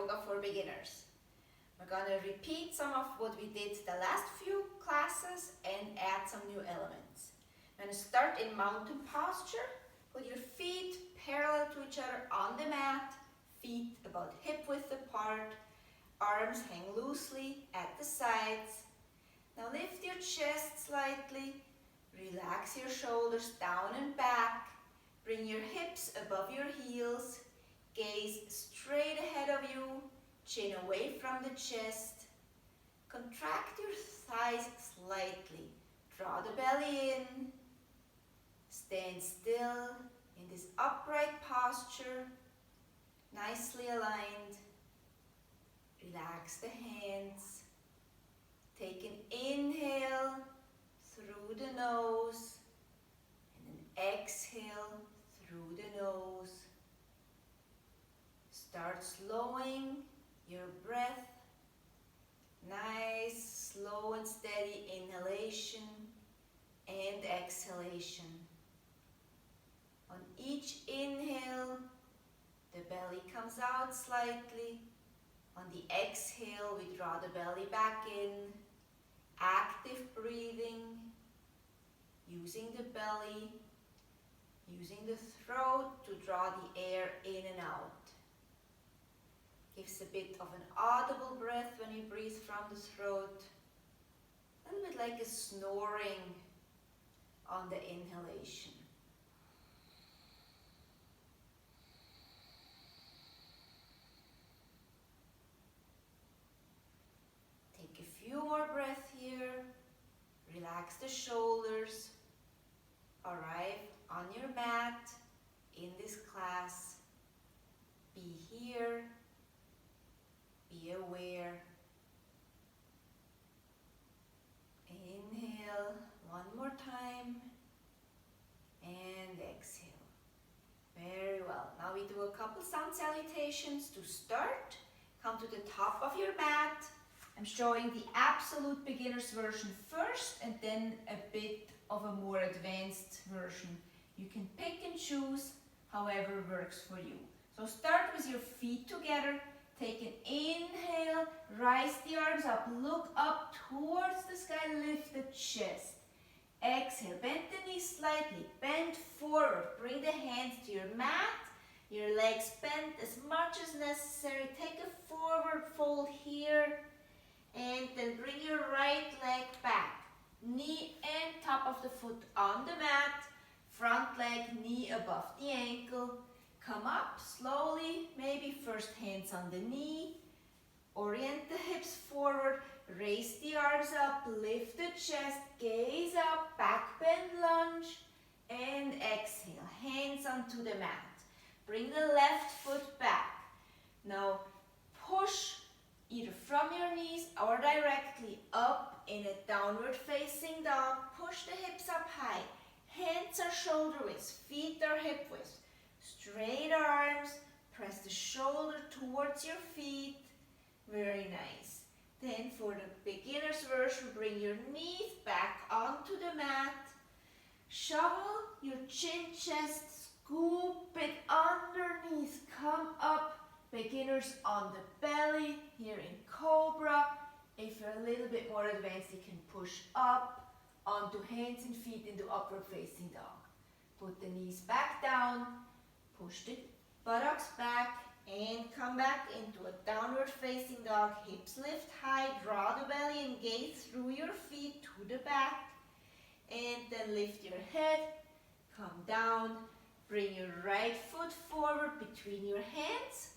yoga for beginners. We're going to repeat some of what we did the last few classes and add some new elements. We're going to start in mountain posture. Put your feet parallel to each other on the mat, feet about hip width apart, arms hang loosely at the sides. Now lift your chest slightly, relax your shoulders down and back, bring your hips above your heels, gaze straight ahead of you, chin away from the chest. Contract your thighs slightly, draw the belly in, stand still in this upright posture, nicely aligned. Relax the hands. Take an inhale through the nose and an exhale through the nose. Start slowing your breath. Nice, slow and steady inhalation and exhalation. On each inhale, the belly comes out slightly. On the exhale, we draw the belly back in. Active breathing, using the belly, using the throat to draw the air in and out. Gives a bit of an audible breath when you breathe from the throat. A little bit like a snoring on the inhalation. Few more breaths here. Relax the shoulders. Arrive on your mat in this class. Be here. Be aware. Inhale one more time and exhale. Very well. Now we do a couple sun salutations to start. Come to the top of your mat. I'm showing the absolute beginner's version first and then a bit of a more advanced version. You can pick and choose however works for you. So start with your feet together. Take an inhale, rise the arms up, look up towards the sky, lift the chest. Exhale, bend the knees slightly, bend forward, bring the hands to your mat. Your legs bent as much as necessary. Take a forward fold here. And then bring your right leg back. Knee and top of the foot on the mat. Front leg, knee above the ankle. Come up slowly, maybe first hands on the knee. Orient the hips forward. Raise the arms up, lift the chest, gaze up, back bend lunge. And exhale, hands onto the mat. Bring the left foot back. Now push either from your knees or directly up in a downward facing dog. Push the hips up high. Hands are shoulder width, feet are hip width. Straight arms, press the shoulder towards your feet. Very nice. Then for the beginner's version, bring your knees back onto the mat. Shovel your chin, chest, scoop it underneath. Come up. Beginners on the belly, here in Cobra. If you're a little bit more advanced, you can push up onto hands and feet into upward facing dog. Put the knees back down, push the buttocks back, and come back into a downward facing dog. Hips lift high, draw the belly and gaze through your feet to the back. And then lift your head, come down, bring your right foot forward between your hands.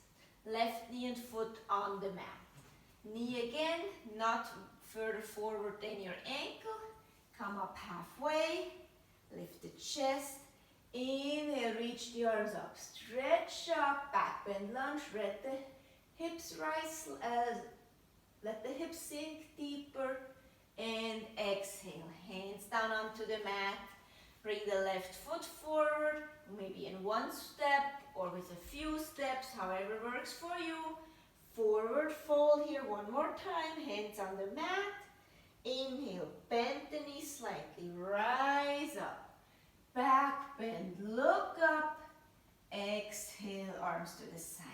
Left knee and foot on the mat. Knee again, not further forward than your ankle. Come up halfway. Lift the chest. Inhale, reach the arms up. Stretch up, back bend lunge. Let the hips rise, let the hips sink deeper. And exhale, hands down onto the mat. Bring the left foot forward, maybe in one step or with a few steps, however works for you. Forward fold here one more time, hands on the mat. Inhale, bend the knees slightly, rise up. Back bend, look up. Exhale, arms to the side.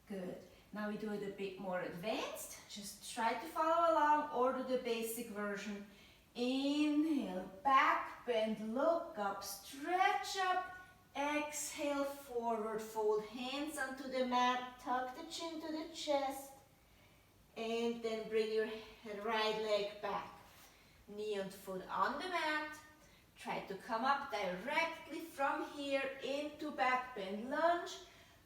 Good. Now we do it a bit more advanced. Just try to follow along or do the basic version. Inhale, back bend, look up, stretch up. Exhale, forward fold, hands onto the mat, tuck the chin to the chest. And then bring your right leg back. Knee and foot on the mat. Try to come up directly from here into back bend lunge.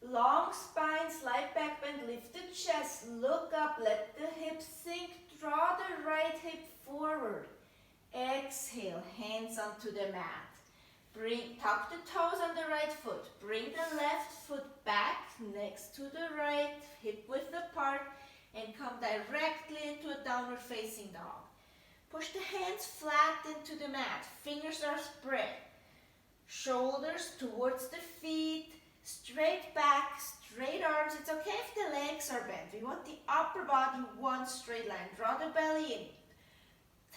Long spine, slight back bend, lift the chest, look up, let the hips sink, draw the right hip forward. Exhale, hands onto the mat. Tuck the toes on the right foot. Bring the left foot back next to the right, hip width apart, and come directly into a downward facing dog. Push the hands flat into the mat. Fingers are spread. Shoulders towards the feet. Straight back, straight arms. It's okay if the legs are bent. We want the upper body one straight line. Draw the belly in.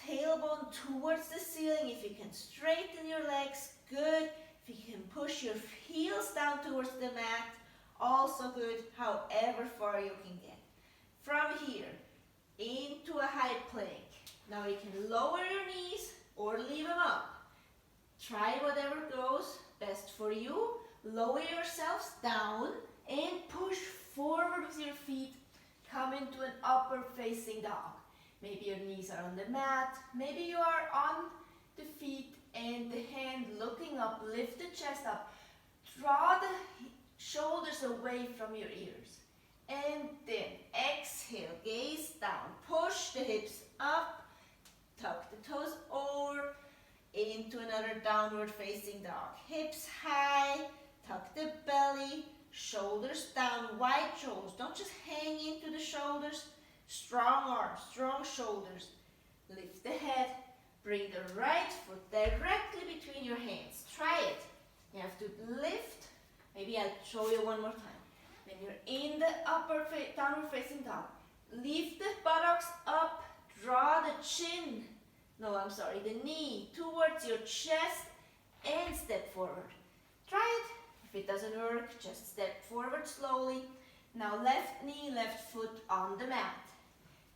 Tailbone towards the ceiling. If you can straighten your legs, good. If you can push your heels down towards the mat, also good. However far you can get. From here, into a high plank. Now you can lower your knees or leave them up. Try whatever goes best for you. Lower yourselves down and push forward with your feet. Come into an upward facing dog. Maybe your knees are on the mat. Maybe you are on the feet and the hand looking up. Lift the chest up. Draw the shoulders away from your ears. And then exhale, gaze down. Push the hips up. Tuck the toes over. Into another downward facing dog. Hips high. Tuck the belly, shoulders down, wide shoulders. Don't just hang into the shoulders. Strong arms, strong shoulders. Lift the head. Bring the right foot directly between your hands. Try it. You have to lift. Maybe I'll show you one more time. When you're in the downward facing dog, lift the buttocks up. Draw the chin. The knee towards your chest and step forward. Try it. If it doesn't work, just step forward slowly. Now left knee, left foot on the mat.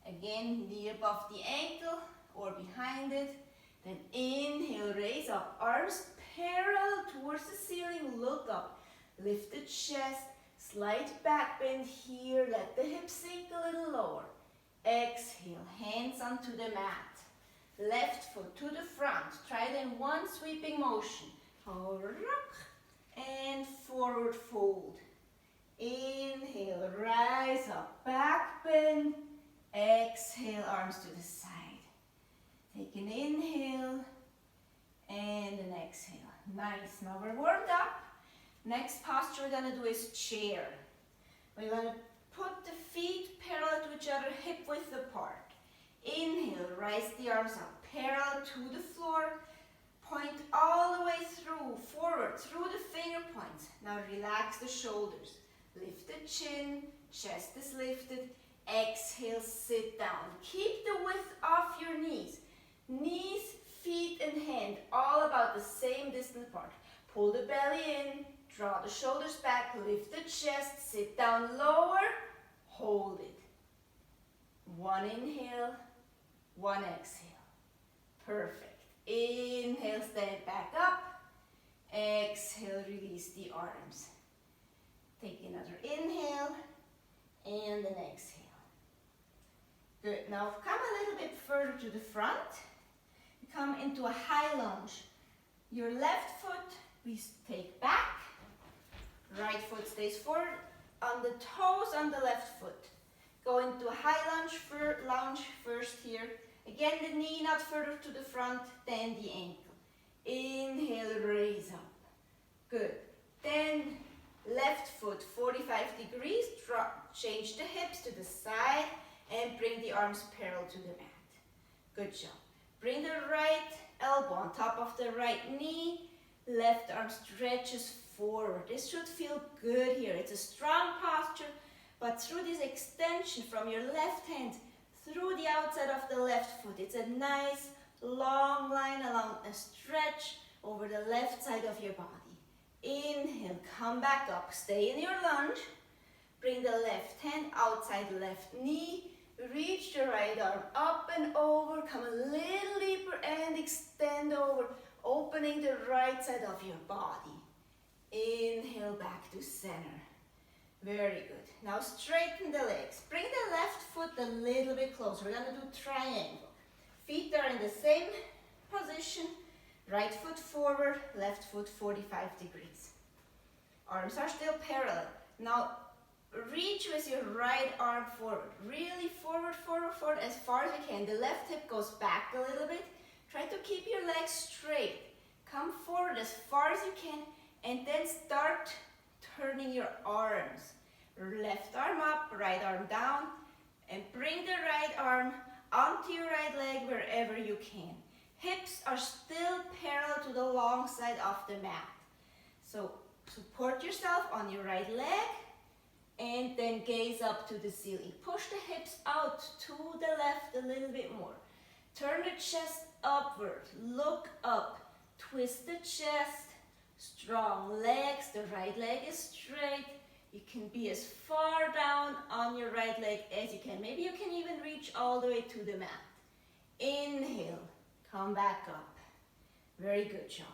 Again, knee above the ankle or behind it. Then inhale, raise up. Arms parallel towards the ceiling, look up. Lift the chest, slight back bend here. Let the hips sink a little lower. Exhale, hands onto the mat. Left foot to the front. Try it in one sweeping motion. And forward fold. Inhale, rise up, back bend. Exhale, arms to the side. Take an inhale and an exhale. Nice. Now we're warmed up. Next posture we're going to do is chair. We're going to put the feet parallel to each other, hip width apart. Inhale, rise the arms up, parallel to the floor. Point all the way through, forward, through the finger points. Now relax the shoulders. Lift the chin, chest is lifted. Exhale, sit down. Keep the width of your knees. Knees, feet, and hand, all about the same distance apart. Pull the belly in, draw the shoulders back, lift the chest, sit down lower, hold it. One inhale, one exhale. Perfect. Inhale, stand back up. Exhale, release the arms. Take another inhale and an exhale. Good. Now come a little bit further to the front. Come into a high lunge. Your left foot we take back. Right foot stays forward. On the toes on the left foot. Go into a high lunge first here. Again, the knee not further to the front than the ankle. Inhale, raise up. Good. Then left foot 45 degrees. Change the hips to the side and bring the arms parallel to the mat. Good job. Bring the right elbow on top of the right knee. Left arm stretches forward. This should feel good here. It's a strong posture, but through this extension from your left hand through the outside of the left foot, it's a nice long line along a stretch over the left side of your body. Inhale, come back up. Stay in your lunge. Bring the left hand outside the left knee. Reach the right arm up and over. Come a little deeper and extend over, opening the right side of your body. Inhale back to center. Very good. Now straighten the legs. Bring the left foot a little bit closer. We're going to do triangle. Feet are in the same position. Right foot forward, left foot 45 degrees. Arms are still parallel. Now reach with your right arm forward. Really forward, forward, forward as far as you can. The left hip goes back a little bit. Try to keep your legs straight. Come forward as far as you can and then start turning your arms. Left arm up, right arm down, and bring the right arm onto your right leg wherever you can. Hips are still parallel to the long side of the mat. So support yourself on your right leg and then gaze up to the ceiling. Push the hips out to the left a little bit more. Turn the chest upward, look up, twist the chest, strong legs, the right leg is straight. You can be as far down on your right leg as you can. Maybe you can even reach all the way to the mat. Inhale, come back up. Very good job.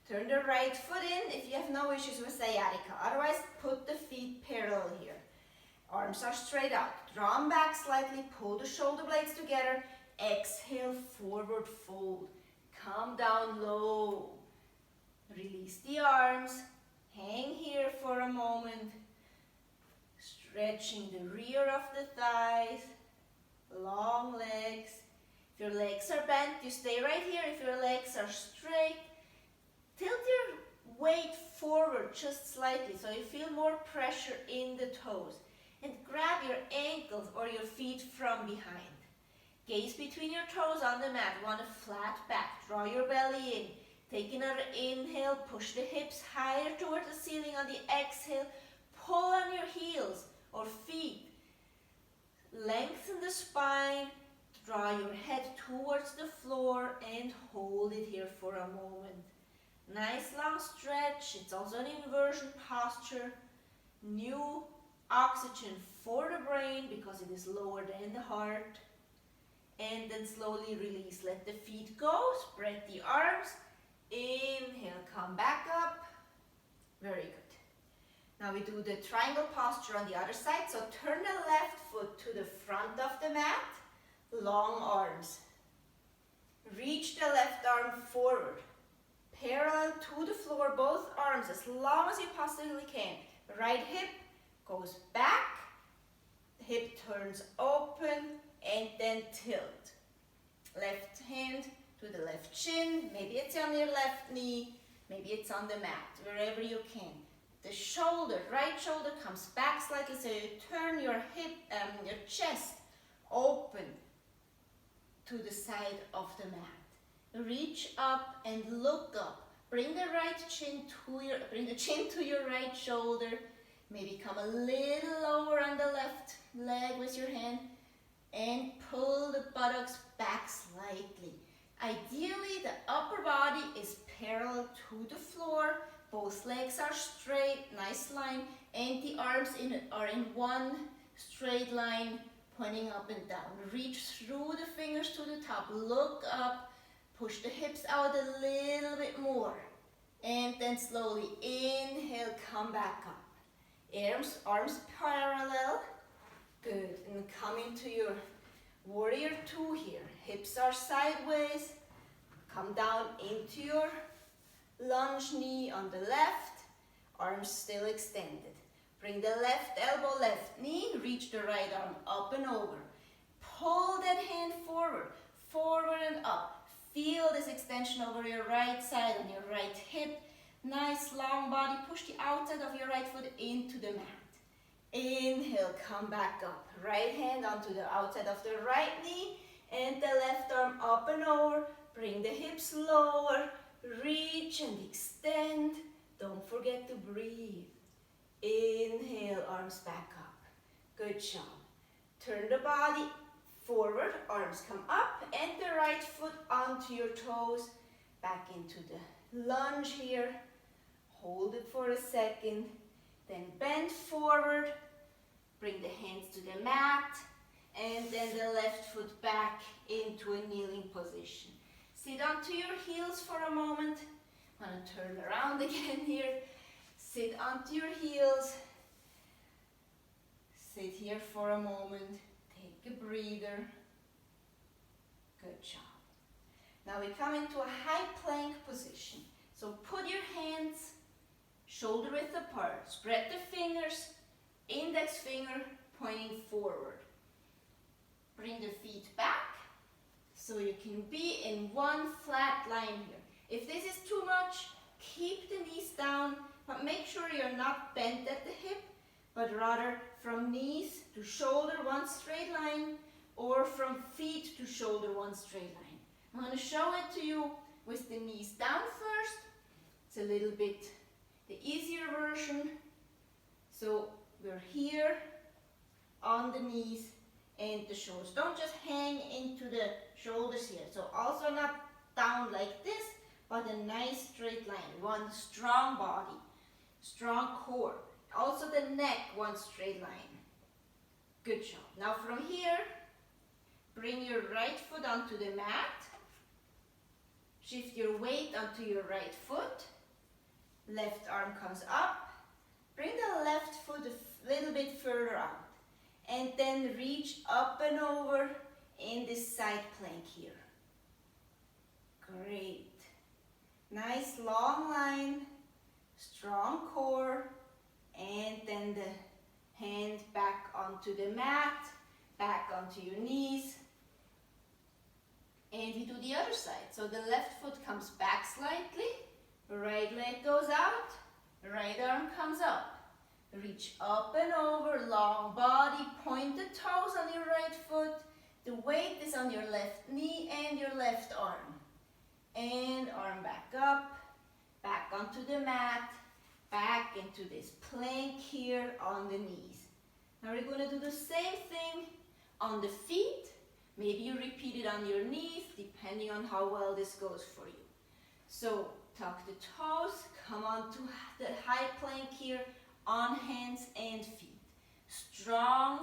Turn the right foot in if you have no issues with sciatica. Otherwise, put the feet parallel here. Arms are straight out. Draw them back slightly. Pull the shoulder blades together. Exhale, forward fold. Come down low. Release the arms. Hang here for a moment. Stretching the rear of the thighs. Long legs. If your legs are bent, you stay right here. If your legs are straight, tilt your weight forward just slightly so you feel more pressure in the toes. And grab your ankles or your feet from behind. Gaze between your toes on the mat. Want a flat back. Draw your belly in. Take another inhale. Push the hips higher towards the ceiling on the exhale. Pull on your heels or feet. Lengthen the spine. Draw your head towards the floor and hold it here for a moment. Nice long stretch. It's also an inversion posture. New oxygen for the brain because it is lower than the heart. And then slowly release. Let the feet go. Spread the arms. Inhale, come back up. Very good. Now we do the triangle posture on the other side. So turn the left foot to the front of the mat. Long arms. Reach the left arm forward. Parallel to the floor, both arms as long as you possibly can. Right hip goes back. Hip turns open and then tilt. Left hand to the left shin. Maybe it's on your left knee. Maybe it's on the mat, wherever you can. The shoulder, right shoulder comes back slightly so you turn your hip, your chest open to the side of the mat. Reach up and look up. Bring the chin to your right shoulder. Maybe come a little lower on the left leg with your hand and pull the buttocks back slightly. Ideally, the upper body is parallel to the floor. Both legs are straight, nice line, and the arms are in one straight line pointing up and down. Reach through the fingers to the top. Look up. Push the hips out a little bit more. And then slowly inhale, come back up. Arms parallel. Good. And come into your warrior two here. Hips are sideways. Come down into your lunge knee on the left. Arms still extended. Bring the left elbow, left knee. Reach the right arm up and over. Pull that hand forward. Forward and up. Feel this extension over your right side on your right hip. Nice long body. Push the outside of your right foot into the mat. Inhale, come back up. Right hand onto the outside of the right knee and the left arm up and over. Bring the hips lower. Reach and extend. Don't forget to breathe. Inhale, arms back up. Good job. Turn the body forward, arms come up, and the right foot onto your toes. Back into the lunge here. Hold it for a second. Then bend forward. Bring the hands to the mat, and then the left foot back into a kneeling position. Sit onto your heels for a moment. I'm going to turn around again here. Sit onto your heels. Sit here for a moment. Take a breather. Good job. Now we come into a high plank position. So put your hands shoulder width apart. Spread the fingers, index finger pointing forward. Bring the feet back so you can be in one flat line here. If this is too much, keep the knees down, but make sure you're not bent at the hip, but rather from knees to shoulder, one straight line, or from feet to shoulder, one straight line. I'm going to show it to you with the knees down first. It's a little bit the easier version. So we're here on the knees and the shoulders. Don't just hang into the shoulders here. So also not down like this, but a nice straight line. One strong body, strong core. Also the neck, one straight line. Good job. Now from here, bring your right foot onto the mat. Shift your weight onto your right foot. Left arm comes up. Bring the left foot a little bit further out. And then reach up and over in this side plank here. Great. Nice long line, strong core, and then the hand back onto the mat, back onto your knees. And we do the other side. So the left foot comes back slightly, right leg goes out, right arm comes up. Reach up and over, long body, point the toes on your right foot. The weight is on your left knee and your left arm. And arm back up, back onto the mat, back into this plank here on the knees. Now we're going to do the same thing on the feet. Maybe you repeat it on your knees, depending on how well this goes for you. So tuck the toes, come on to the high plank here on hands and feet. Strong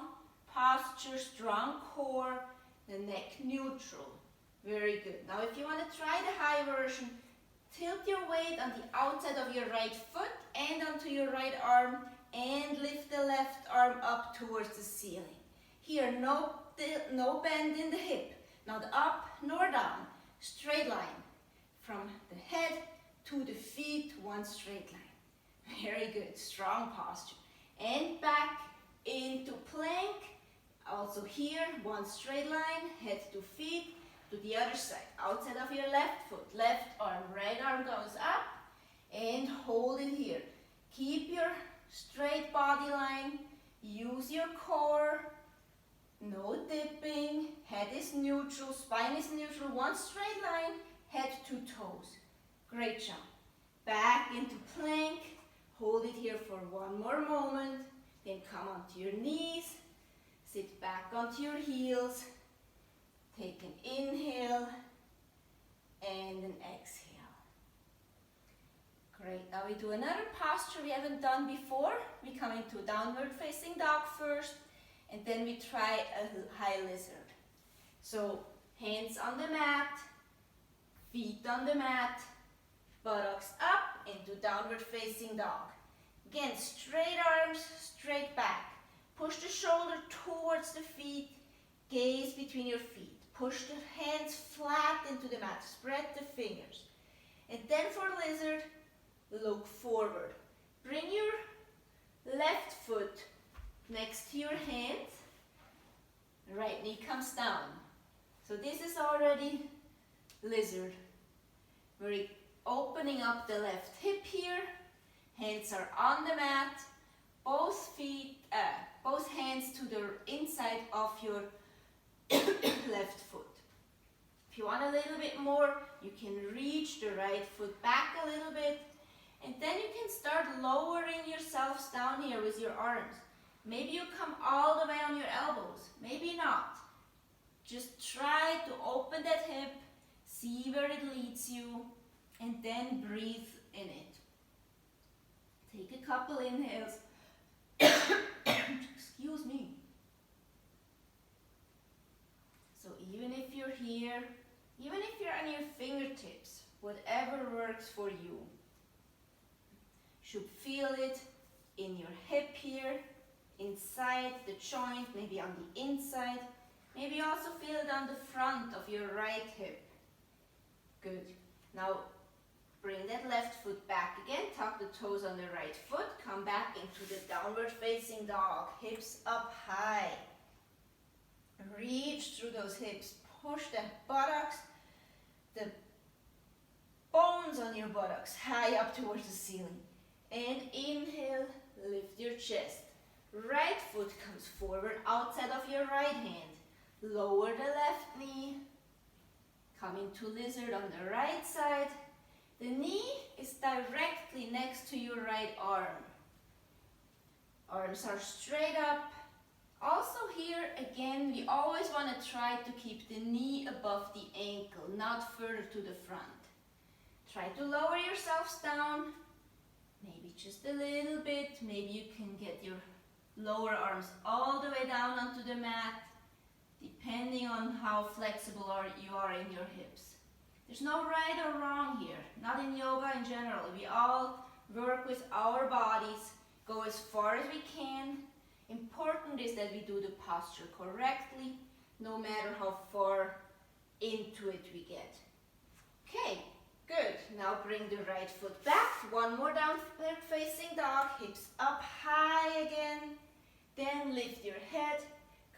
posture, strong core, the neck neutral. Very good. Now if you want to try the high version, tilt your weight on the outside of your right foot and onto your right arm and lift the left arm up towards the ceiling. Here, no bend in the hip, not up nor down, straight line. From the head to the feet, one straight line. Very good, strong posture. And back into plank. Also here, one straight line, head to feet, to the other side. Outside of your left foot, left arm, right arm goes up, and hold it here. Keep your straight body line, use your core, no dipping, head is neutral, spine is neutral, one straight line, head to toes. Great job. Back into plank, hold it here for one more moment, then come onto your knees, sit back onto your heels, take an inhale and an exhale. Great, now we do another posture we haven't done before. We come into downward facing dog first, and then we try a high lizard. So hands on the mat, feet on the mat, buttocks up into downward facing dog. Again, straight arms, straight back. Push the shoulder towards the feet, gaze between your feet. Push the hands flat into the mat, spread the fingers. And then for lizard, look forward. Bring your left foot next to your hands, right knee comes down. So this is already lizard. We're opening up the left hip here, hands are on the mat, both hands to the inside of your left foot. If you want a little bit more, you can reach the right foot back a little bit, and then you can start lowering yourselves down here with your arms. Maybe you come all the way on your elbows, maybe not. Just try to open that hip, see where it leads you, and then breathe in it. Take a couple inhales. Excuse me. fingertips, whatever works for you. Should feel it in your hip here, inside the joint, maybe on the inside. Maybe also feel it on the front of your right hip. Good. Now bring that left foot back again, tuck the toes on the right foot, come back into the downward facing dog, hips up high. Reach through those hips, push the buttocks, the bones on your buttocks high up towards the ceiling. And inhale, lift your chest. Right foot comes forward outside of your right hand. Lower the left knee, coming to lizard on the right side. The knee is directly next to your right arm. Arms are straight up. Also here, again, we always want to try to keep the knee above the ankle, not further to the front. Try to lower yourselves down, maybe just a little bit. Maybe you can get your lower arms all the way down onto the mat, depending on how flexible you are in your hips. There's no right or wrong here, not in yoga in general. We all work with our bodies, go as far as we can. Important is that we do the posture correctly, no matter how far into it we get. Okay, good. Now bring the right foot back. One more downward facing dog, hips up high again. Then lift your head,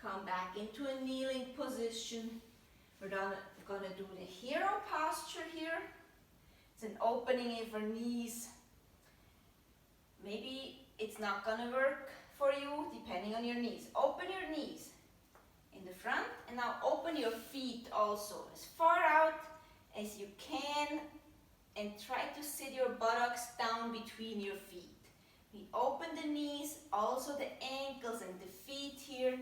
come back into a kneeling position. We're gonna do the hero posture here. It's an opening in for knees. Maybe it's not gonna work for you, depending on your knees. Open your knees in the front, and now open your feet also as far out as you can, and try to sit your buttocks down between your feet. We open the knees, also the ankles and the feet here,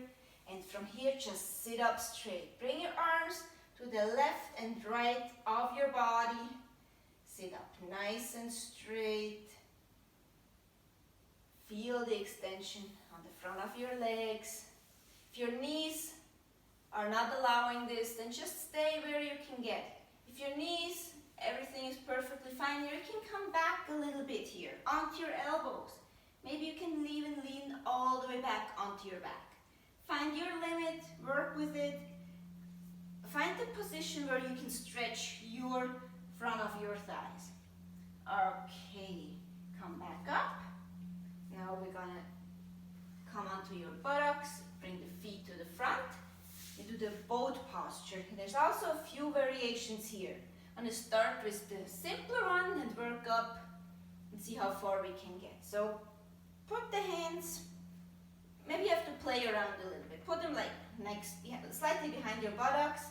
and from here just sit up straight. Bring your arms to the left and right of your body. Sit up nice and straight. Feel the extension on the front of your legs. If your knees are not allowing this, then just stay where you can get. If your knees, everything is perfectly fine here, you can come back a little bit here, onto your elbows. Maybe you can even lean all the way back onto your back. Find your limit, work with it. Find the position where you can stretch your front of your thighs. Okay, come back up. Now we're gonna come onto your buttocks, bring the feet to the front. You do the boat posture. There's also a few variations here. I'm gonna start with the simpler one and work up and see how far we can get. So put the hands, maybe you have to play around a little bit. Put them like slightly behind your buttocks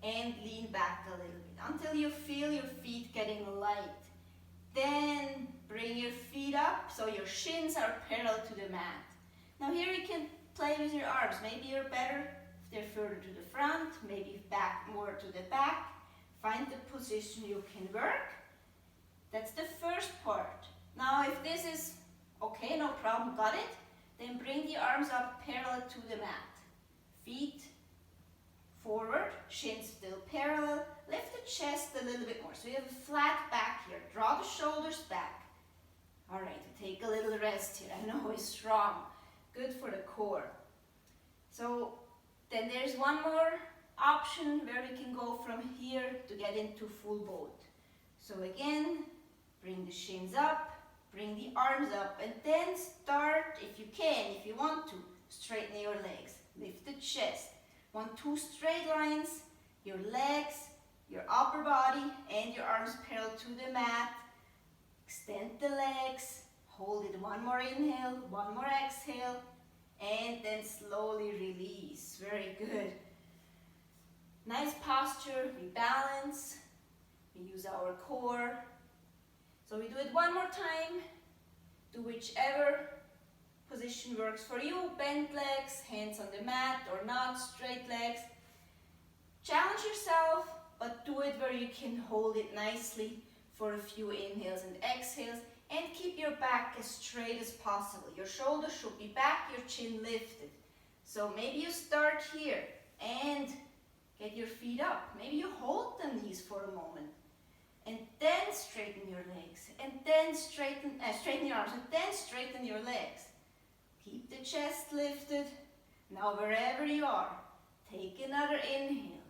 and lean back a little bit until you feel your feet getting light. Then bring your feet up so your shins are parallel to the mat. Now here you can play with your arms. Maybe you're better if they're further to the front, maybe back more to the back. Find the position you can work. That's the first part. Now if this is okay, no problem, got it, then bring the arms up parallel to the mat. Feet forward, shins still parallel. Lift the chest a little bit more. So you have a flat back here. Draw the shoulders back. All right, take a little rest here. I know it's strong. Good for the core. So then there's one more option where we can go from here to get into full boat. So again, bring the shins up, bring the arms up, and then start, if you can, if you want to, straighten your legs. Lift the chest. 1, 2 straight lines, your legs, your upper body, and your arms parallel to the mat. Extend the legs, hold it. One more inhale, one more exhale, and then slowly release. Very good. Nice posture, we balance, we use our core. So we do it one more time. Do whichever position works for you. Bent legs, hands on the mat or not, straight legs. Challenge yourself, but do it where you can hold it nicely for a few inhales and exhales, and keep your back as straight as possible. Your shoulders should be back, your chin lifted. So maybe you start here and get your feet up. Maybe you hold the knees for a moment. and then straighten your legs, and then straighten your arms, and then straighten your legs. Keep the chest lifted. Now wherever you are, take another inhale,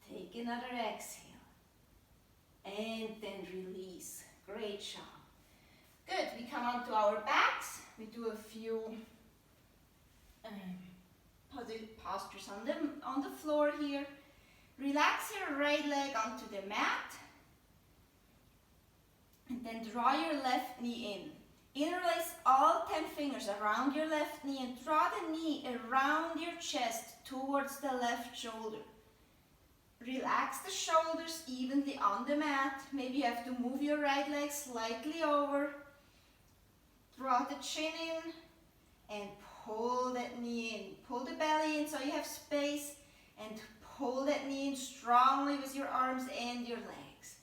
take another exhale, and then release. Great job. Good, we come onto our backs. We do a few postures on the floor here. Relax your right leg onto the mat. And then draw your left knee in. Interlace all 10 fingers around your left knee and draw the knee around your chest towards the left shoulder. Relax the shoulders evenly on the mat. Maybe you have to move your right leg slightly over. Draw the chin in and pull that knee in. Pull the belly in so you have space and pull that knee in strongly with your arms and your legs.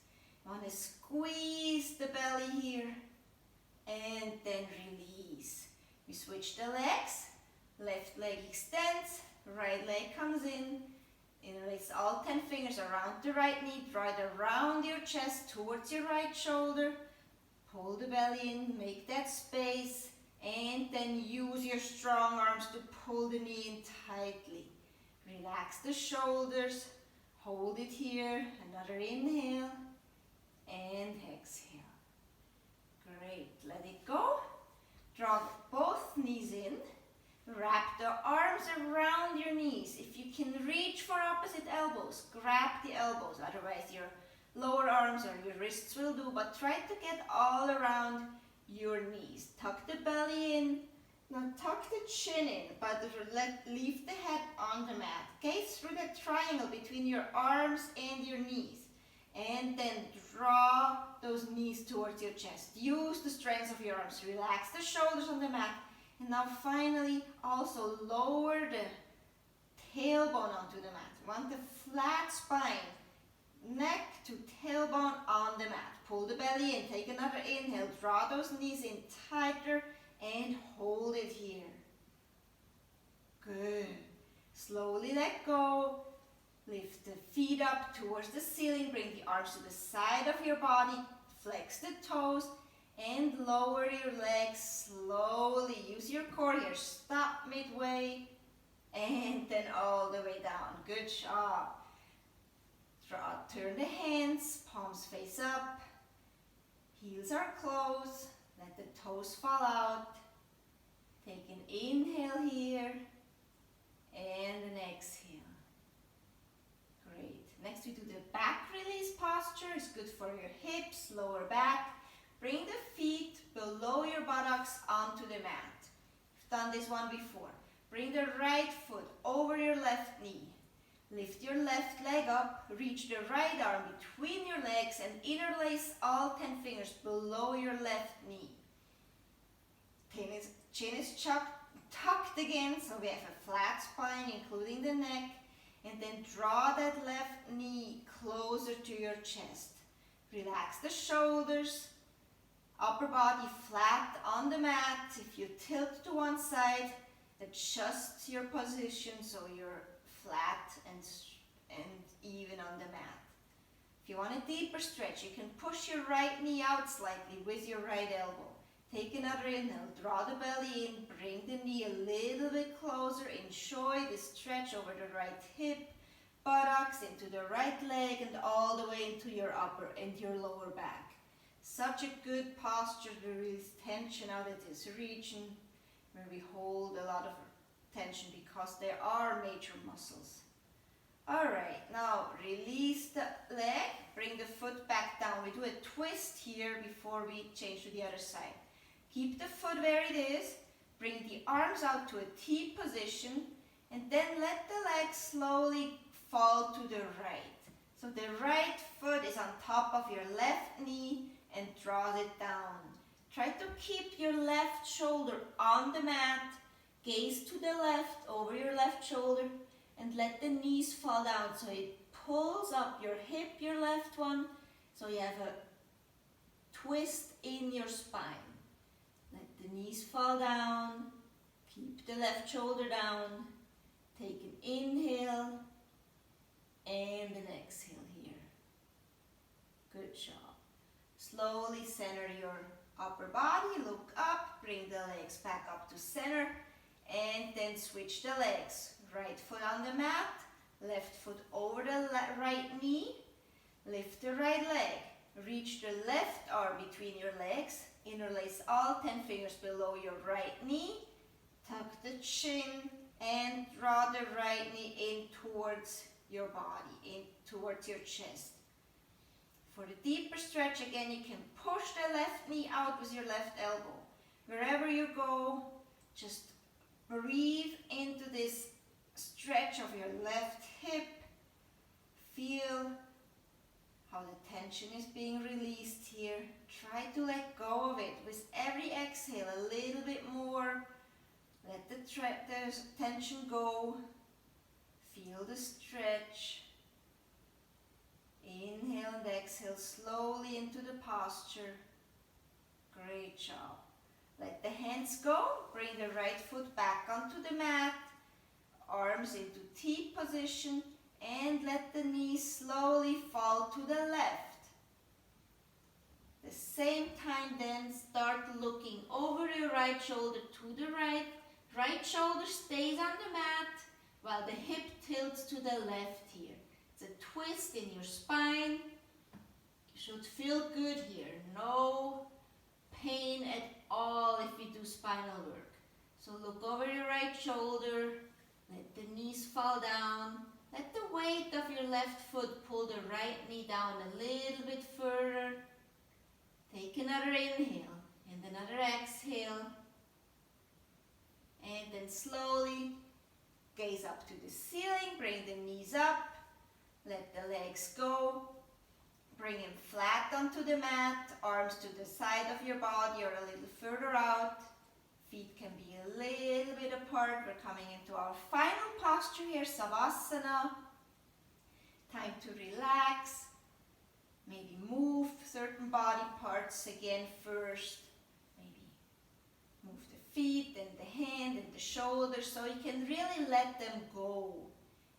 You want to squeeze the belly here and then release. You switch the legs. Left leg extends, right leg comes in. Interlace all 10 fingers around the right knee. Draw it around your chest towards your right shoulder. Pull the belly in, make that space, and then use your strong arms to pull the knee in tightly. Relax the shoulders, hold it here, another inhale, and exhale. Great, let it go. Draw both knees in, wrap the arms around your knees. If you can reach for opposite elbows, grab the elbows, otherwise your lower arms or your wrists will do, but try to get all around your knees. Tuck the belly in. Now tuck the chin in, but leave the head on the mat. Gaze through that triangle between your arms and your knees. And then draw those knees towards your chest. Use the strength of your arms. Relax the shoulders on the mat. And now finally also lower the tailbone onto the mat. You want a flat spine. Neck to tailbone on the mat. Pull the belly in. Take another inhale. Draw those knees in tighter and hold it here. Good. Slowly let go. Lift the feet up towards the ceiling. Bring the arms to the side of your body. Flex the toes and lower your legs slowly. Use your core here. Stop midway and then all the way down. Good job. Turn the hands, palms face up. Heels are closed. Let the toes fall out. Take an inhale here and an exhale. Great. Next we do the back release posture. It's good for your hips, lower back. Bring the feet below your buttocks onto the mat. You've done this one before. Bring the right foot over your left knee. Lift your left leg up, reach the right arm between your legs and interlace all 10 fingers below your left knee. Chin is tucked again, so we have a flat spine including the neck. And then draw that left knee closer to your chest. Relax the shoulders, upper body flat on the mat. If you tilt to one side, adjust your position so you're flat and even on the mat. If you want a deeper stretch, you can push your right knee out slightly with your right elbow. Take another inhale, draw the belly in, bring the knee a little bit closer. Enjoy the stretch over the right hip, buttocks, into the right leg, and all the way into your upper and your lower back. Such a good posture to release tension out of this region where we hold a lot of tension because there are major muscles. Alright, now release the leg, bring the foot back down. We do a twist here before we change to the other side. Keep the foot where it is, bring the arms out to a T position, and then let the leg slowly fall to the right. So the right foot is on top of your left knee and draws it down. Try to keep your left shoulder on the mat. Gaze to the left, over your left shoulder, and let the knees fall down. So it pulls up your hip, your left one, so you have a twist in your spine. Let the knees fall down, keep the left shoulder down, take an inhale and an exhale here. Good job. Slowly center your upper body, look up, bring the legs back up to center, and then switch the legs. Right foot on the mat, left foot over the right knee, lift the right leg, reach the left arm between your legs, interlace all 10 fingers below your right knee, tuck the chin, and draw the right knee in towards your body, in towards your chest. For the deeper stretch, again, you can push the left knee out with your left elbow. Wherever you go, just breathe into this stretch of your left hip. Feel how the tension is being released here. Try to let go of it. With every exhale, a little bit more. Let the tension go. Feel the stretch. Inhale and exhale slowly into the posture. Great job. Let the hands go. Bring the right foot back onto the mat. Arms into T position. And let the knees slowly fall to the left. The same time then, start looking over your right shoulder to the right. Right shoulder stays on the mat while the hip tilts to the left here. It's a twist in your spine. You should feel good here. No pain at all if we do spinal work. So look over your right shoulder. Let the knees fall down. Let the weight of your left foot pull the right knee down a little bit further. Take another inhale and another exhale. And then slowly gaze up to the ceiling. Bring the knees up. Let the legs go. Bring them flat onto the mat. Arms to the side of your body or a little further out. Feet can be a little bit apart. We're coming into our final posture here, Savasana. Time to relax. Maybe move certain body parts again first. Maybe move the feet and the hand and the shoulders so you can really let them go.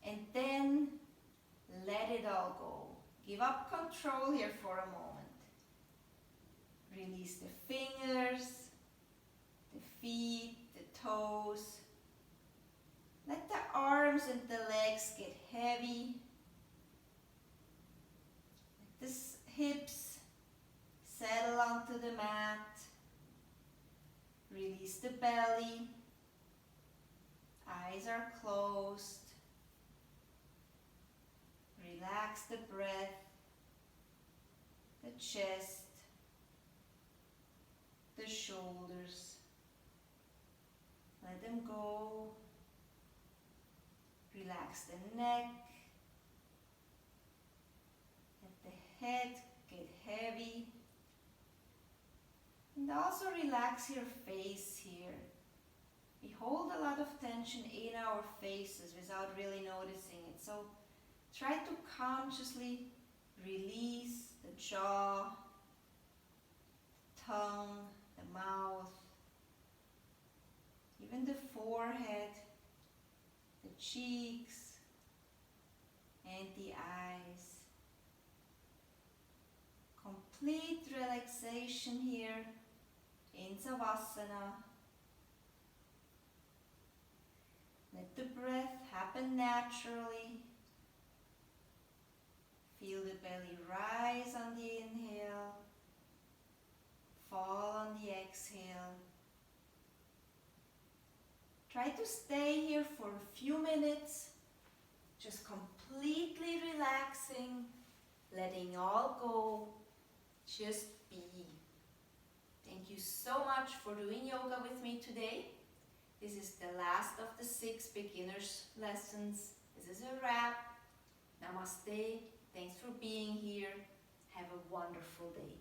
And then let it all go. Give up control here for a moment. Release the fingers, the feet, the toes. Let the arms and the legs get heavy. Let the hips settle onto the mat. Release the belly. Eyes are closed. Relax the breath, the chest, the shoulders. Let them go. Relax the neck. Let the head get heavy. And also relax your face here. We hold a lot of tension in our faces without really noticing it. So try to consciously release the jaw, tongue, the mouth, even the forehead, the cheeks, and the eyes. Complete relaxation here in Savasana. Let the breath happen naturally. Feel the belly rise on the inhale, fall on the exhale. Try to stay here for a few minutes, just completely relaxing, letting all go, just be. Thank you so much for doing yoga with me today. This is the last of the 6 beginners lessons. This is a wrap. Namaste. Thanks for being here. Have a wonderful day.